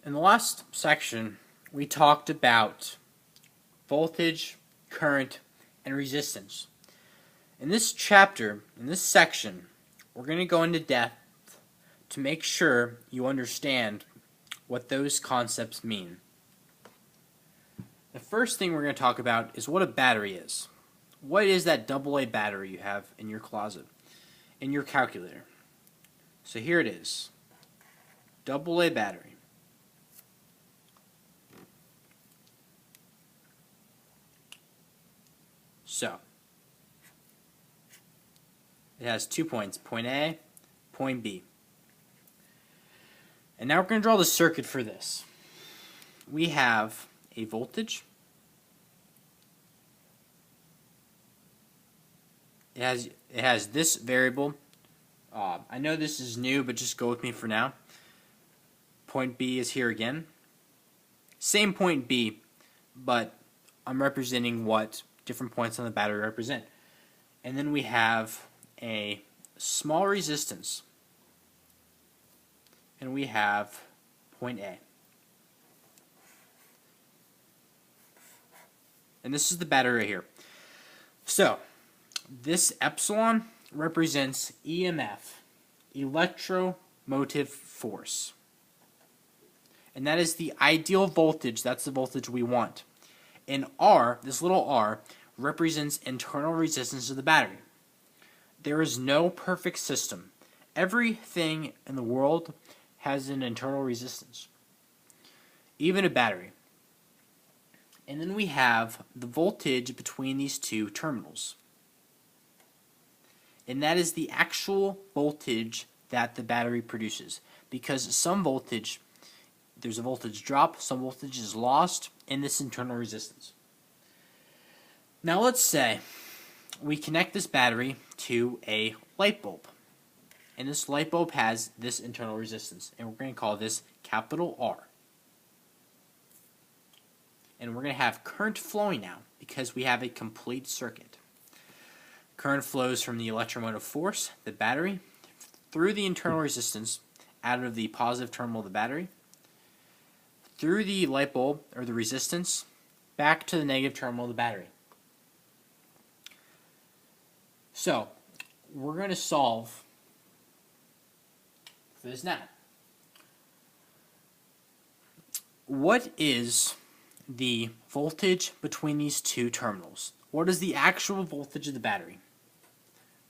In the last section, we talked about voltage, current, and resistance. In this chapter, in this section, we're going to go into depth to make sure you understand what those concepts mean. The first thing we're going to talk about is what a battery is. What is that AA battery you have in your closet, in your calculator? So here it is, AA battery. So, it has 2 points, point A, point B. And now we're going to draw the circuit for this. We have a voltage. It has this variable. I know this is new, but just go with me for now. Point B is here again. Same point B, but I'm representing what different points on the battery represent. And then we have a small resistance. And we have point A. And this is the battery right here. So, this epsilon represents EMF, electromotive force. And that is the ideal voltage. That's the voltage we want. And R, this little r, represents internal resistance of the battery. There is no perfect system. Everything in the world has an internal resistance, even a battery. And then we have the voltage between these two terminals. And that is the actual voltage that the battery produces. Because some voltage, there's a voltage drop, some voltage is lost in this internal resistance. Now let's say we connect this battery to a light bulb. And this light bulb has this internal resistance. And we're going to call this capital R. And we're going to have current flowing now because we have a complete circuit. Current flows from the electromotive force, the battery, through the internal resistance out of the positive terminal of the battery, through the light bulb or the resistance, back to the negative terminal of the battery. So, we're going to solve for this now. What is the voltage between these two terminals? What is the actual voltage of the battery?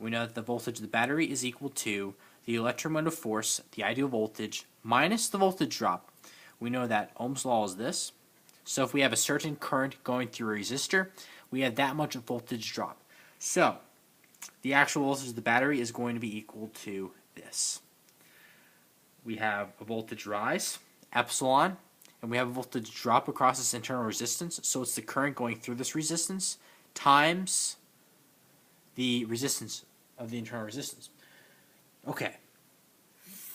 We know that the voltage of the battery is equal to the electromotive force, the ideal voltage, minus the voltage drop. We know that Ohm's law is this. So if we have a certain current going through a resistor, we have that much voltage drop. So the actual voltage of the battery is going to be equal to this. We have a voltage rise, epsilon, and we have a voltage drop across this internal resistance. So it's the current going through this resistance times the resistance of the internal resistance. Okay,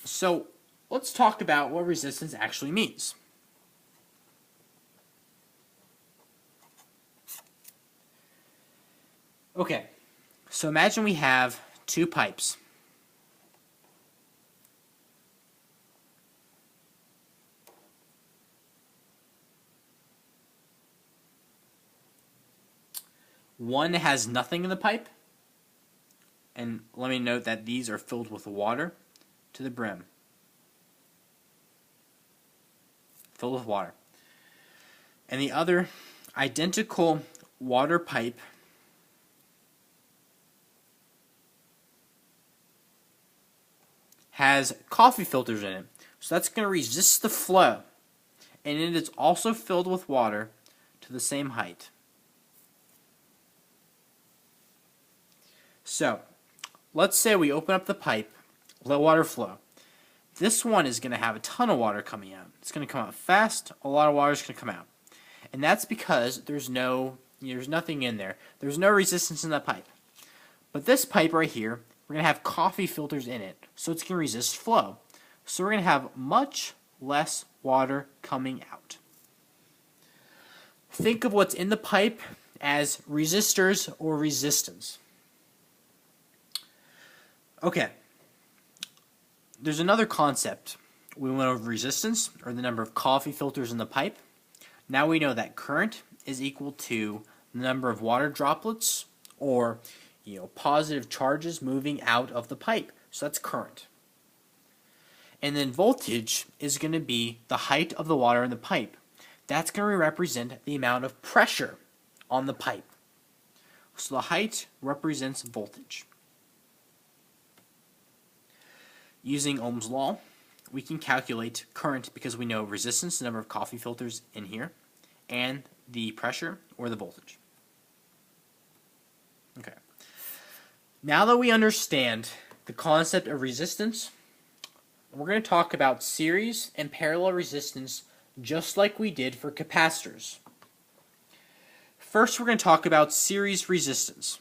so let's talk about what resistance actually means. Okay, so imagine we have two pipes. One has nothing in the pipe, and let me note that these are filled with water to the brim. Filled with water. And the other identical water pipe has coffee filters in it. So that's going to resist the flow. And it is also filled with water to the same height. So, let's say we open up the pipe, let water flow. This one is going to have a ton of water coming out. It's going to come out fast, a lot of water is going to come out. And that's because there's nothing in there. There's no resistance in that pipe. But this pipe right here, we're going to have coffee filters in it, so it's going to resist flow. So we're going to have much less water coming out. Think of what's in the pipe as resistors or resistance. Okay, there's another concept we went over resistance, or the number of coffee filters in the pipe. Now we know that current is equal to the number of water droplets, or positive charges moving out of the pipe. So that's current. And then voltage is going to be the height of the water in the pipe. That's going to represent the amount of pressure on the pipe. So the height represents voltage. Using Ohm's law, we can calculate current because we know resistance, the number of coffee filters in here, and the pressure, or the voltage. Okay. Now that we understand the concept of resistance, we're going to talk about series and parallel resistance just like we did for capacitors. First, we're going to talk about series resistance.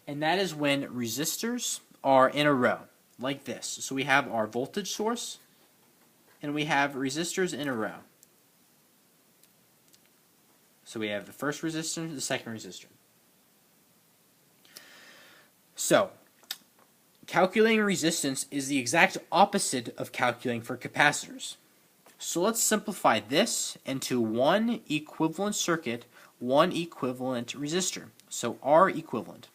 And that is when resistors are in a row, like this. So we have our voltage source, and we have resistors in a row. So we have the first resistor, the second resistor. So, calculating resistance is the exact opposite of calculating for capacitors. So let's simplify this into one equivalent circuit, one equivalent resistor. So R equivalent.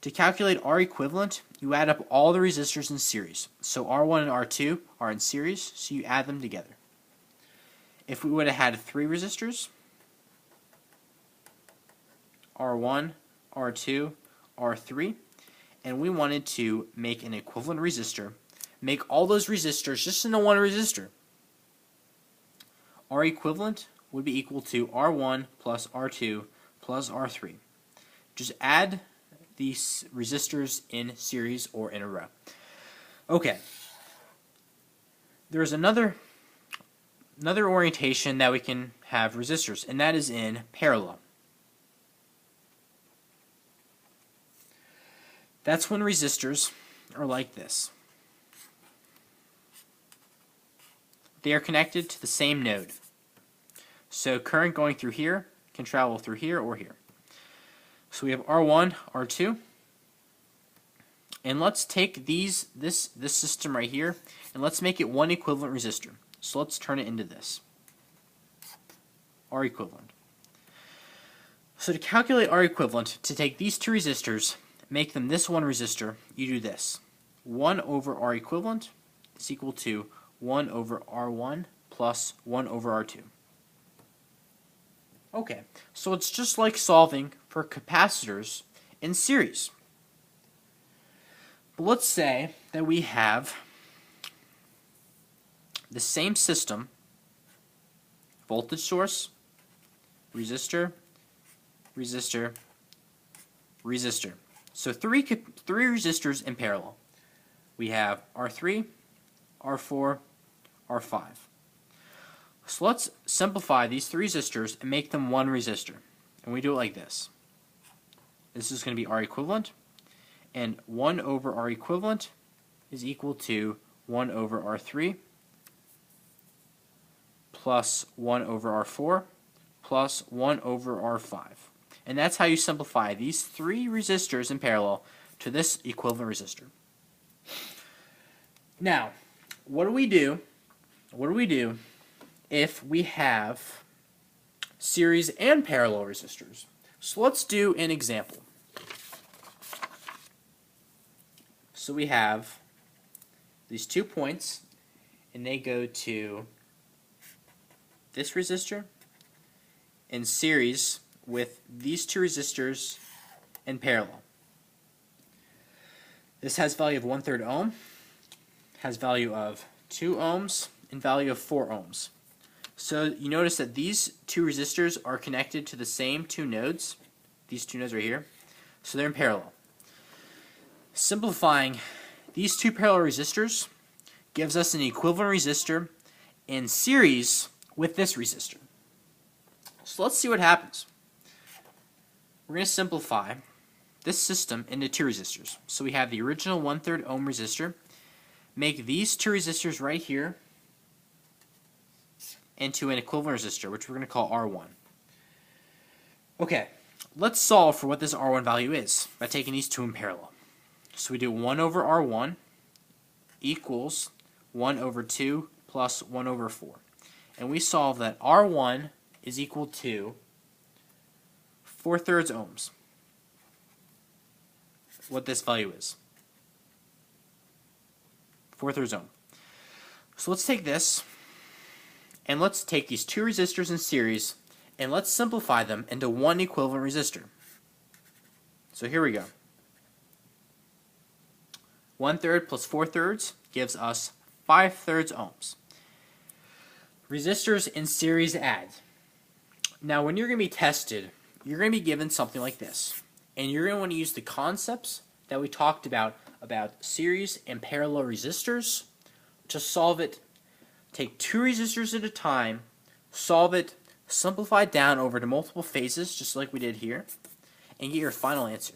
To calculate R equivalent, you add up all the resistors in series. So R1 and R2 are in series, so you add them together. If we would have had three resistors, R1, R2, R3, and we wanted to make an equivalent resistor, make all those resistors just into one resistor. R equivalent would be equal to R1 plus R2 plus R3. Just add these resistors in series or in a row. Okay. There's another orientation that we can have resistors, and that is in parallel. That's when resistors are like this. They are connected to the same node. So current going through here can travel through here or here. So we have R1, R2. And let's take this system right here, and let's make it one equivalent resistor. So let's turn it into this. R equivalent. So to calculate R equivalent, to take these two resistors, make them this one resistor, you do this. 1 over R equivalent is equal to 1 over R1 plus 1 over R2. Okay, so it's just like solving for capacitors in series. But let's say that we have the same system, voltage source, resistor, resistor, resistor. So three resistors in parallel. We have R3, R4, R5. So let's simplify these three resistors and make them one resistor. And we do it like this. This is going to be R equivalent. And 1 over R equivalent is equal to 1 over R3 plus 1 over R4 plus 1 over R5. And that's how you simplify these three resistors in parallel to this equivalent resistor. Now, what do we do? What do we do if we have series and parallel resistors? So let's do an example. So we have these 2 points, and they go to this resistor in series with these 2 resistors in parallel. This has value of 1/3 ohm, has value of 2 ohms, and value of 4 ohms. So you notice that these 2 resistors are connected to the same 2 nodes. These 2 nodes right here. So they're in parallel. Simplifying these 2 parallel resistors gives us an equivalent resistor in series with this resistor. So let's see what happens. We're going to simplify this system into 2 resistors. So we have the original 1/3 ohm resistor. Make these 2 resistors right here into an equivalent resistor, which we're going to call R1. Okay, let's solve for what this R1 value is by taking these 2 in parallel. So we do 1 over R1 equals 1 over 2 plus 1 over 4. And we solve that R1 is equal to 4/3 ohms. What this value is. 4/3 ohm. So let's take this, and let's take these two resistors in series, and let's simplify them into one equivalent resistor. So here we go. 1/3 plus 4/3 gives us 5/3 ohms. Resistors in series add. Now when you're going to be tested, you're going to be given something like this. And you're going to want to use the concepts that we talked about series and parallel resistors to solve it. Take two resistors at a time, solve it, simplify it down over to multiple phases, just like we did here, and get your final answer.